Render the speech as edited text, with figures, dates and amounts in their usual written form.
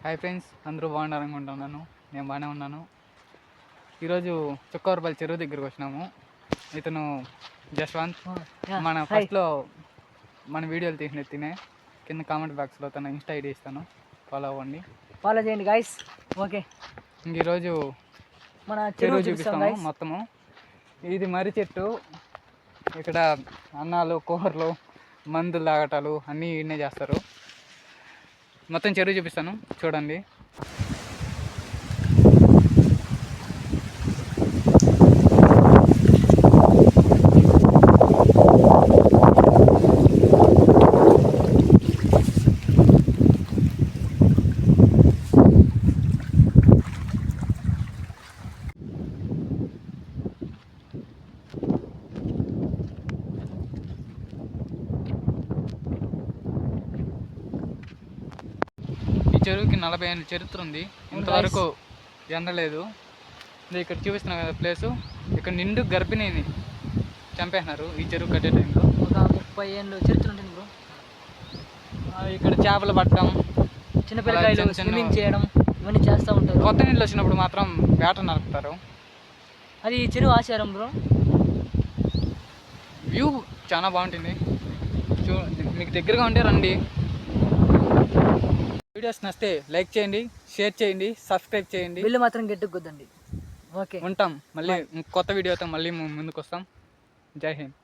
Hi friends, అందరూ బాగున్నారు అనుకుంటున్నాను. నేను బాగానే ఉన్నాను. ఈరోజు చుక్కవరపల్లి చెరువు దగ్గరికి వచ్చినాము. ఇతను జశ్వంత్. మన ఫస్ట్లో మన వీడియోలు తీసిన తినే కింద కామెంట్ బాక్స్లో తన ఇన్స్టా ఐడి ఇస్తాను, ఫాలో అవ్వండి, ఫాలో చేయండి గైస్. ఓకే, ఈరోజు మన చెరువు చూపిస్తాము మొత్తము. ఇది మర్రి చెట్టు. ఇక్కడ అన్నాలు, కూరలు, మందులు తాగటాలు అన్నీ ఇన్నే చేస్తారు. మొత్తం చెరువు చూపిస్తాను, చూడండి. చెరువుకి 40 ఏళ్ళ చరిత్ర ఉంది. ఇంతవరకు ఎండలేదు. ఇక్కడ చూపిస్తున్నాం కదా ప్లేసు. ఇక్కడ నిండు గర్భిణిని చంపేస్తున్నారు ఈ చెరువు కట్టే టైంలో. ఒక 30 ఏళ్ళు చరిత్ర ఉంటుంది బ్రో. ఇక్కడ చేపలు పట్టడం, చిన్నపిల్లకాయలు స్విమ్మింగ్ చేయడం ఇవన్నీ చేస్తూ ఉంటారు. కొత్త నీళ్ళు వచ్చినప్పుడు మాత్రం వేట నరుకుతారు. అది చెరువు ఆచారం బ్రో. వ్యూ చాలా బాగుంటుంది. మీకు దగ్గరగా ఉంటే రండి. వీడియోస్ నచ్చితే లైక్ చేయండి, షేర్ చేయండి, సబ్స్క్రైబ్ చేయండి. బిల్లు మాత్రం గట్టిగా కొద్దండి. ఓకే, ఉంటాం. మళ్ళీ కొత్త వీడియోతో మళ్ళీ ముందుకు వస్తాం. జై హింద్.